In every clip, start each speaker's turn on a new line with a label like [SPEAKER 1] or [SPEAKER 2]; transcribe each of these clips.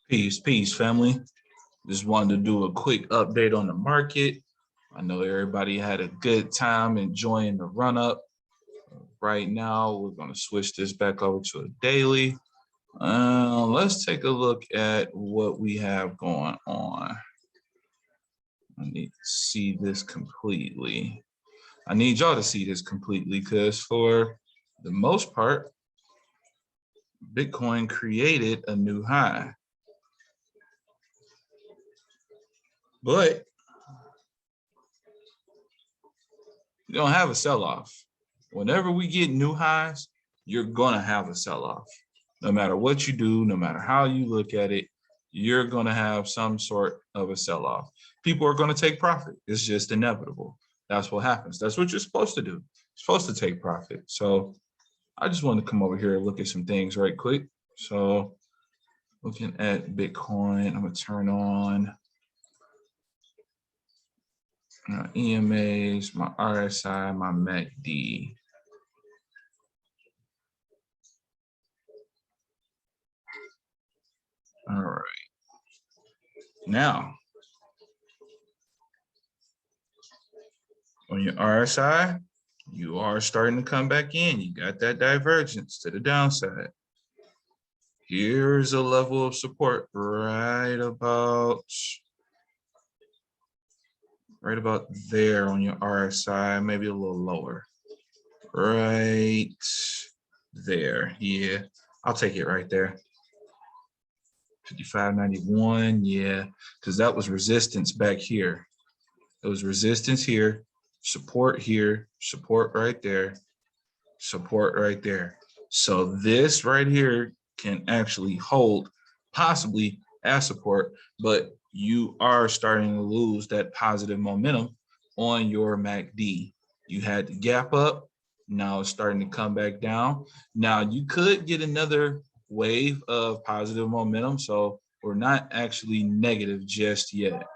[SPEAKER 1] Peace, family. Just wanted to do a quick update on the market. I know everybody had a good time enjoying the run up. Right now, we're going to switch this back over to a daily. Let's take a look at what we have going on. I need to see this completely. I need y'all to see this completely because for the most part, Bitcoin created a new high. But you don't have a sell-off. Whenever we get new highs, you're gonna have a sell-off. No matter what you do, no matter how you look at it, you're gonna have some sort of a sell-off. People are gonna take profit. It's just inevitable. That's what happens. That's what you're supposed to do. You're supposed to take profit. So I just want to come over here and look at some things right quick. So looking at Bitcoin, I'm gonna turn on EMAs, my RSI, my MACD. All right. Now, on your RSI, you are starting to come back in. You got that divergence to the downside. Here's a level of support right about there on your RSI, maybe a little lower. Right there. Yeah, I'll take it right there. 55.91, yeah, because that was resistance back here. It was resistance here, support right there, support right there. So this right here can actually hold possibly as support, but you are starting to lose that positive momentum on your MACD. You had the gap up, now it's starting to come back down. Now you could get another wave of positive momentum, so we're not actually negative just yet.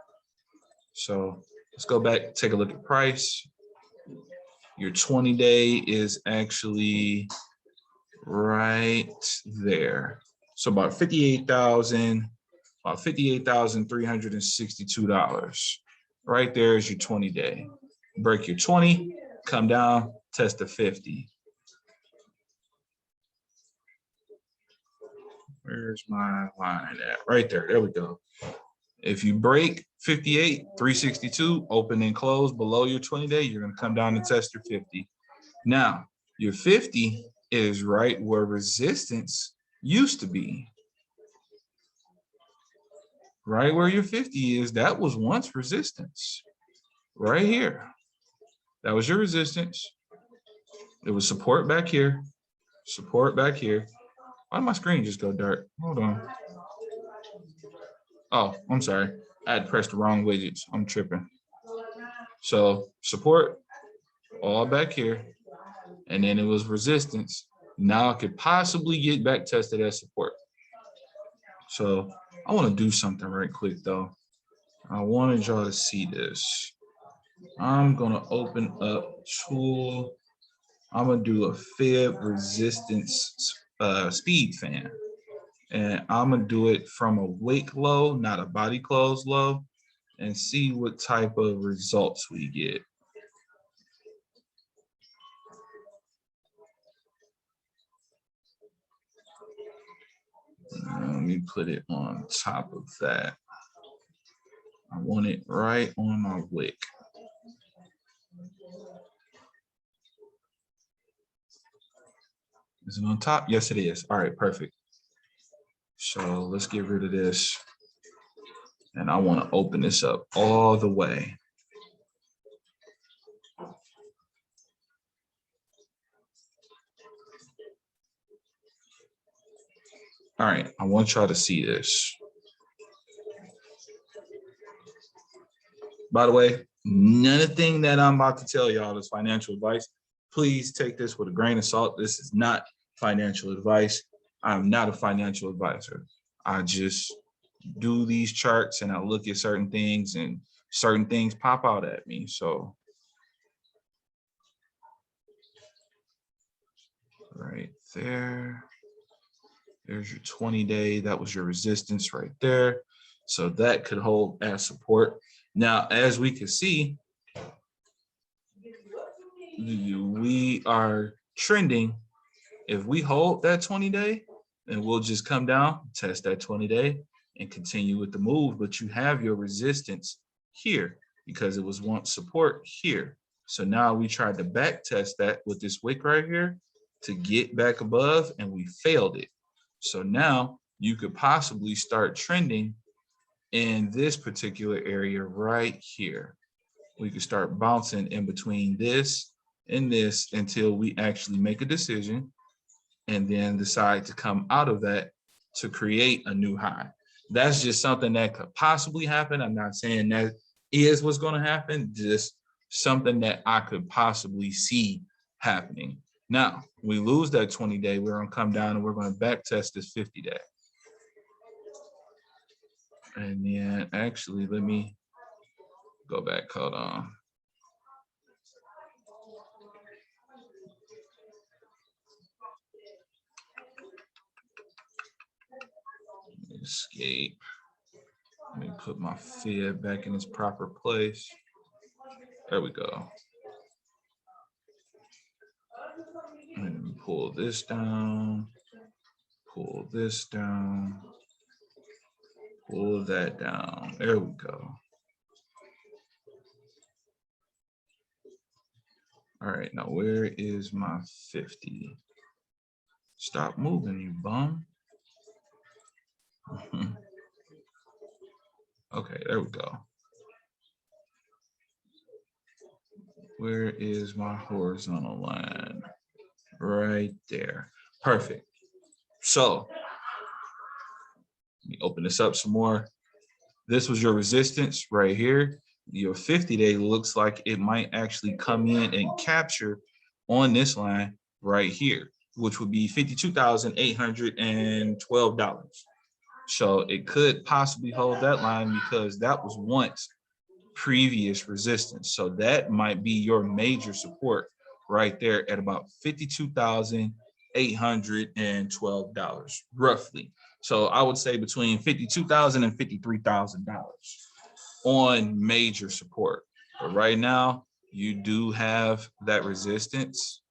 [SPEAKER 1] So let's go back, take a look at price. Your 20-day is actually right there. So about $58,362. Right there is your 20-day. Break your 20, come down, test the 50. Where's my line at? Right there. There we go. If you break 58,362, open and close below your 20-day, you're going to come down and test your 50. Now, your 50 is right where resistance used to be. Right where your 50 is, that was once resistance. Right here. That was your resistance. It was support back here. Support back here. Why did my screen just go dark? Hold on. Oh, I'm sorry. I had pressed the wrong widgets. I'm tripping. So support all back here. And then it was resistance. Now I could possibly get back tested as support. So I want to do something right quick though. I wanted y'all to see this. I'm going to open up tool. I'm going to do a fib resistance speed fan. And I'm going to do it from a wick low, not a body close low, and see what type of results we get. Let me put it on top of that. I want it right on my wick. Is it on top? Yes, it is. All right, perfect. So let's get rid of this. And I want to open this up all the way. All right, I want y'all to see this. By the way, nothing that I'm about to tell y'all is financial advice. Please take this with a grain of salt. This is not financial advice. I'm not a financial advisor. I just do these charts and I look at certain things and certain things pop out at me. So right there. There's your 20-day. That was your resistance right there. So that could hold as support. Now, as we can see, we are trending. If we hold that 20-day, then we'll just come down, test that 20-day, and continue with the move. But you have your resistance here because it was once support here. So now we tried to back test that with this wick right here to get back above, and we failed it. So now you could possibly start trending in this particular area right here. We could start bouncing in between this and this until we actually make a decision and then decide to come out of that to create a new high. That's just something that could possibly happen. I'm not saying that is what's going to happen, just something that I could possibly see happening. Now, we lose that 20-day, we're going to come down and we're going to back test this 50-day. And then actually, let me go back, hold on. Escape. Let me put my fib back in its proper place. There we go. And pull this down, pull this down, pull that down. There we go. All right, now where is my 50? Stop moving, you bum. Okay, there we go. Where is my horizontal line? Right there. Perfect. So let me open this up some more. This was your resistance right here. Your 50-day looks like it might actually come in and capture on this line right here, which would be $52,812. So it could possibly hold that line because that was once previous resistance. So that might be your major support right there at about $52,812 roughly. So I would say between $52,000 and $53,000 on major support. But right now you do have that resistance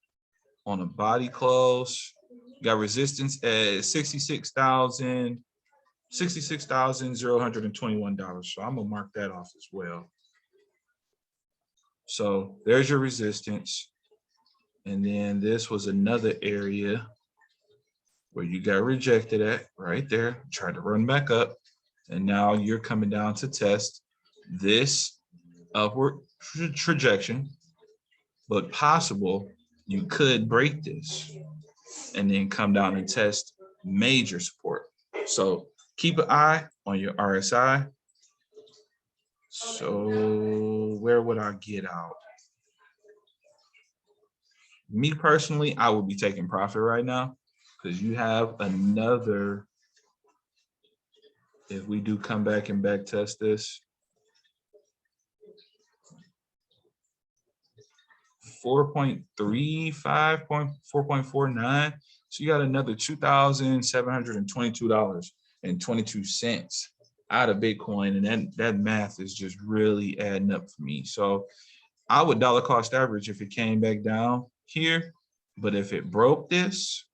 [SPEAKER 1] on a body close. You got resistance at $66,021. So I'm gonna mark that off as well. So there's your resistance. And then this was another area where you got rejected at right there, tried to run back up. And now you're coming down to test this upward trajectory, but possible you could break this and then come down and test major support. So keep an eye on your RSI. So where would I get out? Me personally, I would be taking profit right now because you have another, if we do come back and back test this, 4.35, 4.49. So you got another $2,722.22 out of Bitcoin. And that math is just really adding up for me. So I would dollar cost average if it came back down here. But if it broke this,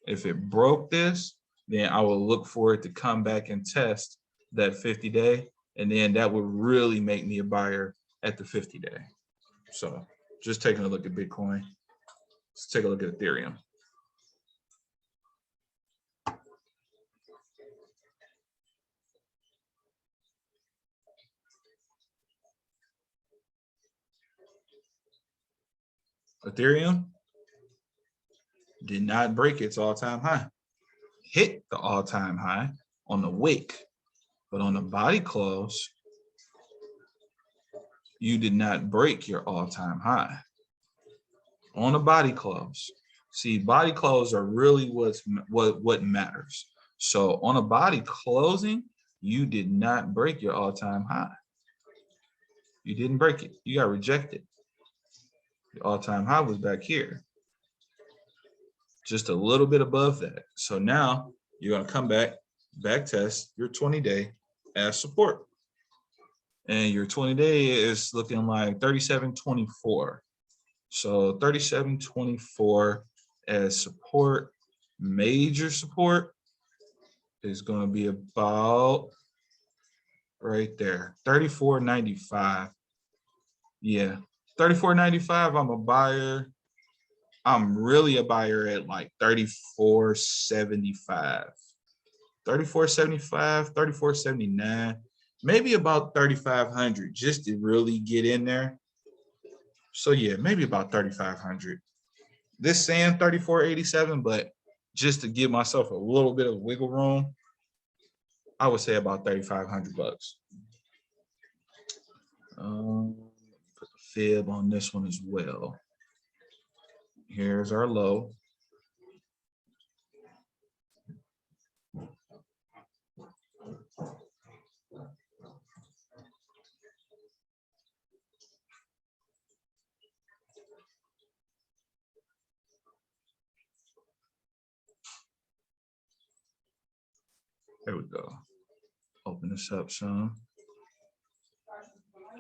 [SPEAKER 1] then I will look for it to come back and test that 50-day. And then that would really make me a buyer at the 50-day. So just taking a look at Bitcoin. Let's take a look at Ethereum. Ethereum did not break its all-time high. Hit the all-time high on the wick, but on the body close, you did not break your all-time high. On a body close. See, body close are really what matters. So on a body closing, you did not break your all-time high. You didn't break it. You got rejected. The all-time high was back here, just a little bit above that. So now You're gonna come back test your 20-day as support. And your 20-day is looking like 37.24. So 37.24 as support. Major support is going to be about right there, 34.95. Yeah, 34.95. I'm a buyer. I'm really a buyer at like 34.75. 34.75, 34.79, maybe about 3,500 just to really get in there. So yeah, maybe about 3,500. This saying 34.87, but just to give myself a little bit of wiggle room, I would say about 3,500 bucks. Put the fib on this one as well. Here's our low. There we go. Open this up some.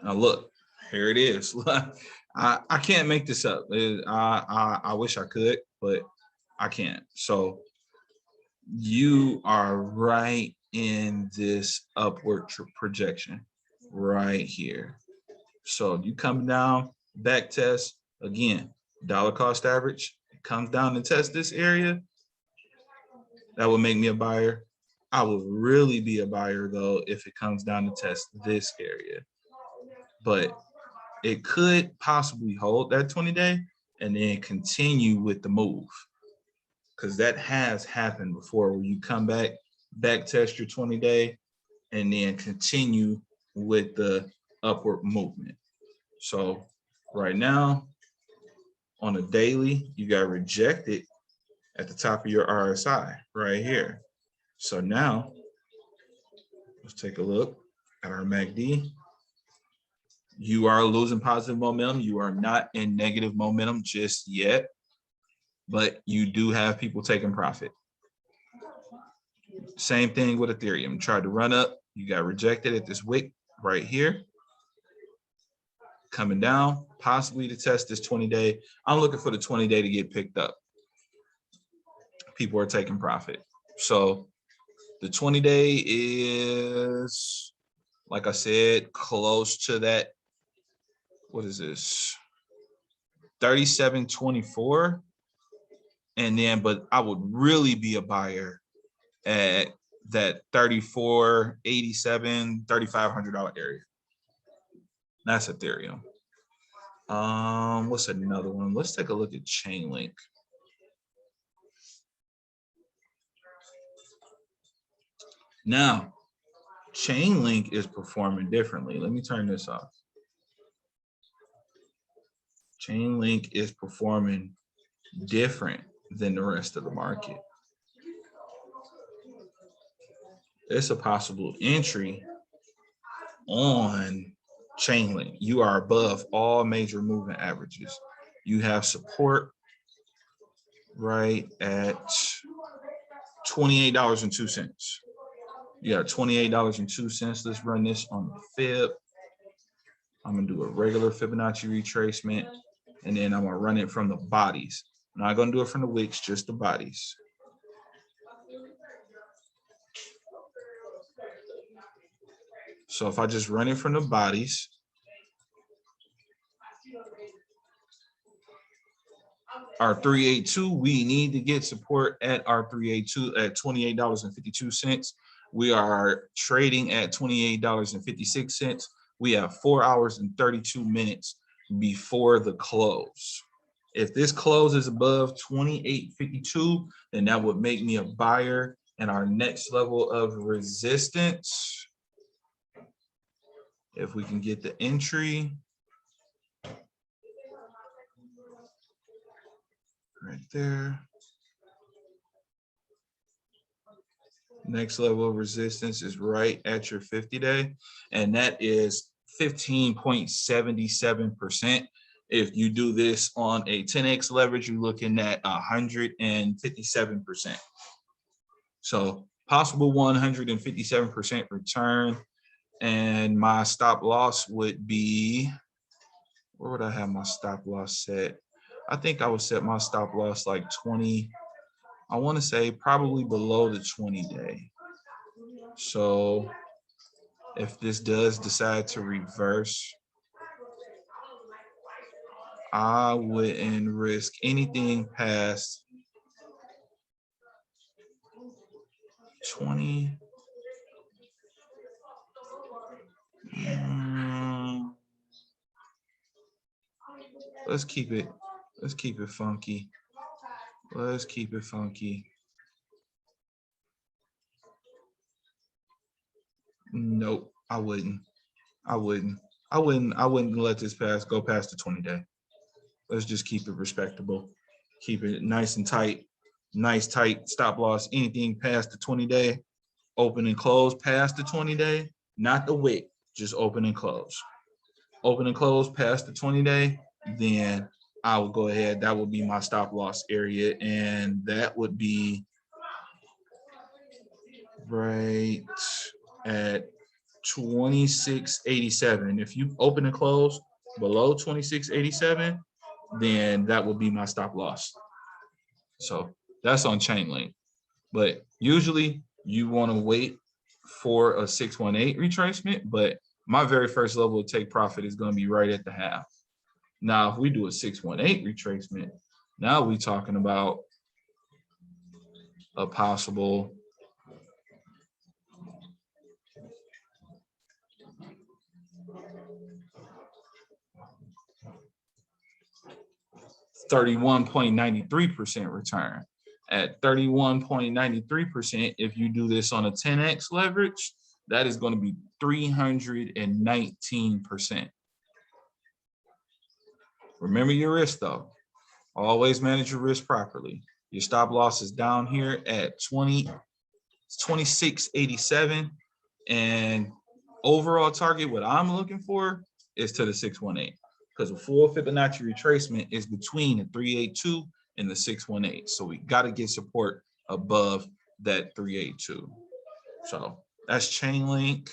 [SPEAKER 1] Now look, here it is. I can't make this up. I wish I could, but I can't. So you are right in this upward projection right here. So you come down, back test again, dollar cost average, it comes down and test this area. That would make me a buyer. I would really be a buyer though if it comes down to test this area. But it could possibly hold that 20-day and then continue with the move. Because that has happened before where you come back test your 20-day, and then continue with the upward movement. So right now, on a daily, you got rejected at the top of your RSI right here. So now, let's take a look at our MACD. You are losing positive momentum. You are not in negative momentum just yet, but you do have people taking profit. Same thing with Ethereum. Tried to run up, you got rejected at this wick right here. Coming down, possibly to test this 20-day. I'm looking for the 20-day to get picked up. People are taking profit. So the 20-day is, like I said, close to that. What is this? 37.24. And then, but I would really be a buyer at that 34.87, $3,500 area. That's Ethereum. What's another one? Let's take a look at Chainlink. Now, Chainlink is performing differently. Let me turn this off. Chainlink is performing different than the rest of the market. It's a possible entry on Chainlink. You are above all major moving averages. You have support right at $28.02. You got $28.02. Let's run this on the fib. I'm gonna do a regular Fibonacci retracement, and then I'm gonna run it from the bodies. I'm not gonna do it from the wicks, just the bodies. So if I just run it from the bodies, our 382, we need to get support at our 382 at $28.52. We are trading at $28.56. We have 4 hours and 32 minutes before the close. If this closes above 28.52, then that would make me a buyer. And our next level of resistance, if we can get the entry right there. Next level of resistance is right at your 50-day, and that is 15.77%. If you do this on a 10x leverage, you're looking at 157%. So possible 157% return. And my stop loss would be, where would I have my stop loss set? I think I would set my stop loss like 20. I want to say probably below the 20-day. So if this does decide to reverse, I wouldn't risk anything past 20. Let's keep it funky. Let's keep it funky. Nope, I wouldn't let this go past the 20-day. Let's just keep it respectable. Keep it nice and tight. Nice tight stop loss. Anything past the 20-day, open and close past the 20-day, not the wick, just open and close. Open and close past the 20-day, then I will go ahead. That would be my stop loss area, and that would be right at 26.87. If you open and close below 26.87, then that would be my stop loss. So that's on Chainlink. But usually you want to wait for a 618 retracement, but my very first level of take profit is going to be right at the half. Now, if we do a 618 retracement, now we're talking about a possible $31.93% return. At 31.93%, if you do this on a 10x leverage, that is going to be 319%. Remember your risk though. Always manage your risk properly. Your stop loss is down here at 26.87, and overall target, what I'm looking for is to the 618, because a full Fibonacci retracement is between the 382 and the 618. So we got to get support above that 382. So that's Chainlink.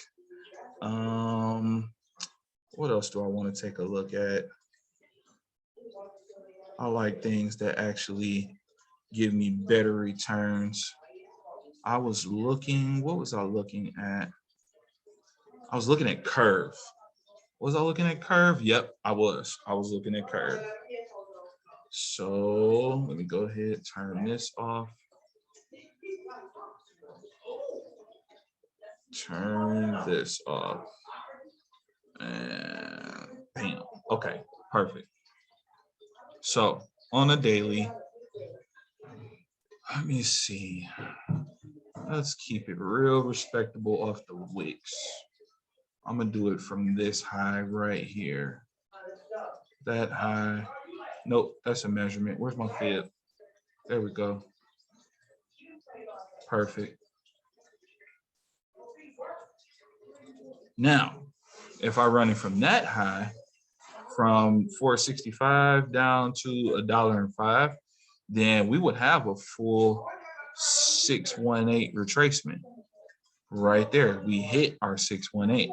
[SPEAKER 1] What else do I want to take a look at? I like things that actually give me better returns. I was looking, what was I looking at? I was looking at Curve. Was I looking at Curve? Yep, I was looking at Curve. So let me go ahead, turn this off. Turn this off. And bam. Okay, perfect. So on a daily, let me see. Let's keep it real respectable off the wicks. I'm gonna do it from this high right here. That high. Nope, that's a measurement. Where's my fib? There we go. Perfect. Now, if I run it from that high, from 465 down to $1.05, then we would have a full 618 retracement right there. We hit our 618.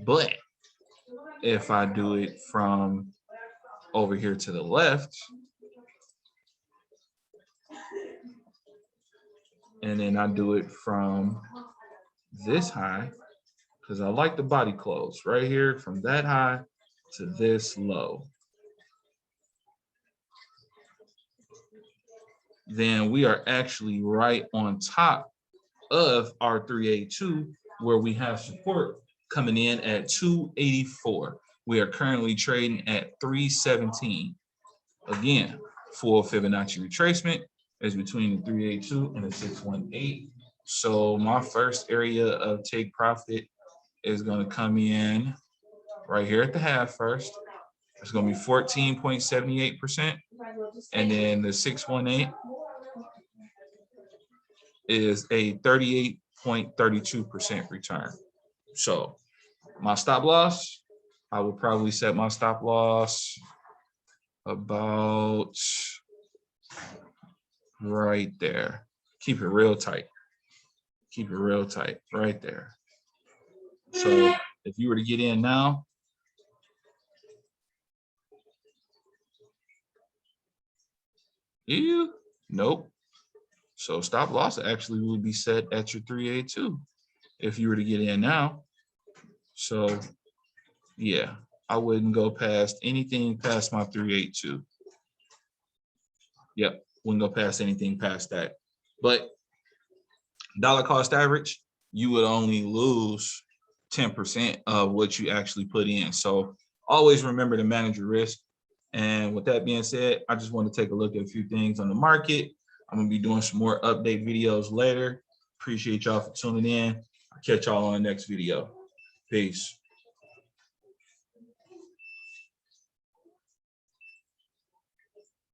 [SPEAKER 1] But if I do it from over here to the left, and then I do it from this high, because I like the body close right here, from that high to this low, then we are actually right on top of our 382, where we have support coming in at 284. We are currently trading at 317. Again, full Fibonacci retracement is between the 382 and the 618. So my first area of take profit is going to come in right here at the half first. It's going to be 14.78%. And then the 618 is a 38.32% return. So my stop loss, I would probably set my stop loss about right there. Keep it real tight. Keep it real tight right there. So if you were to get in now, nope. So stop loss actually would be set at your 382 if you were to get in now. So yeah, I wouldn't go past anything past my 382. Yep, wouldn't go past anything past that. But dollar cost average, you would only lose 10% of what you actually put in. So always remember to manage your risk. And with that being said, I just want to take a look at a few things on the market. I'm going to be doing some more update videos later. Appreciate y'all for tuning in. I'll catch y'all on the next video. Peace.